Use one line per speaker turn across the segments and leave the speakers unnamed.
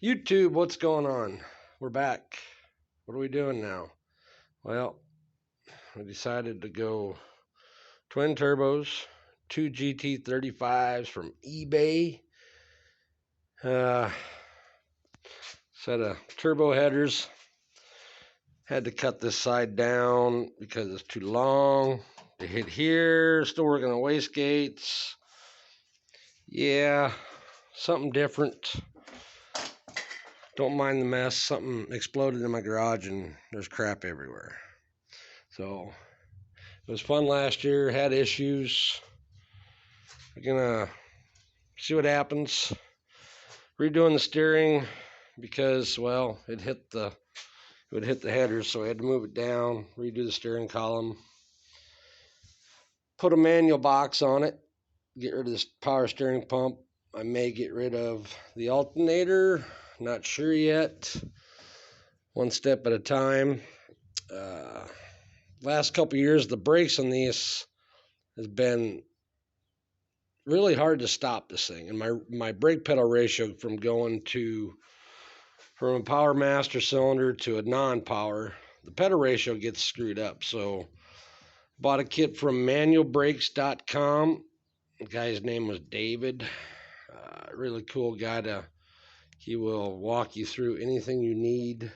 YouTube, what's going on? We're back. What are we doing now? Well, we decided to go twin turbos, two GT35s from eBay, uh, set of turbo headers. Had to cut this side down because it's too long. They hit here, still working on wastegates. Yeah, something different. Don't mind the mess. Something exploded in my garage and there's crap everywhere. So it was fun last year, had issues. We're gonna see what happens. Redoing the steering because, well, it would hit the headers, so I had to move it down, redo the steering column, put a manual box on it, get rid of this power steering pump. I may get rid of the alternator, not sure yet. One step at a time. Last couple years, the brakes on these has been really hard to stop this thing, and my brake pedal ratio from a power master cylinder to a non-power, the pedal ratio gets screwed up. So bought a kit from manualbrakes.com. The guy's name was David. Really cool guy. He will walk you through anything you need.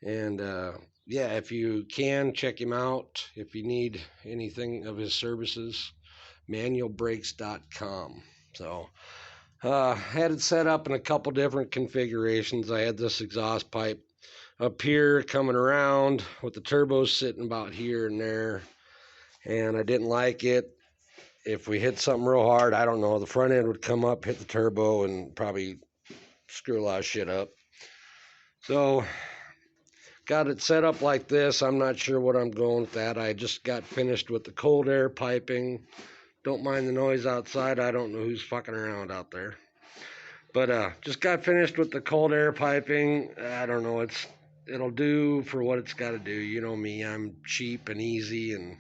And yeah, if you can, check him out if you need anything of his services. Manualbrakes.com. So had it set up in a couple different configurations. I had this exhaust pipe up here coming around with the turbos sitting about here and there, and I didn't like it. If we hit something real hard, I don't know, the front end would come up, hit the turbo, and probably screw a lot of shit up. So got it set up like this. I'm not sure what I'm going with that. I just got finished with the cold air piping. Don't mind the noise outside. I don't know who's fucking around out there. But just got finished with the cold air piping. I don't know. It'll do for what it's got to do. You know me. I'm cheap and easy and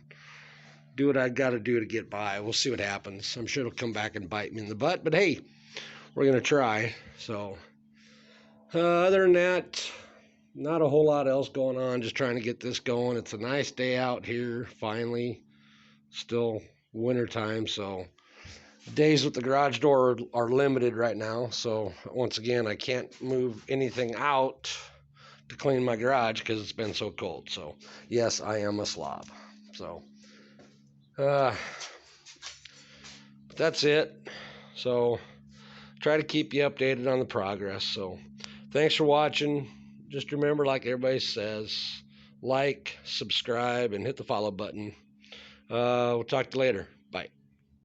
do what I got to do to get by. We'll see what happens. I'm sure it'll come back and bite me in the butt. But hey, we're gonna try. So other than that, not a whole lot else going on. Just trying to get this going. It's a nice day out here. Finally, still wintertime, so days with the garage door are limited right now. So once again, I can't move anything out to clean my garage because it's been so cold. So yes, I am a slob. So that's it. So try to keep you updated on the progress. So thanks for watching. Just remember, like everybody says, like, subscribe, and hit the follow button. We'll talk to you later.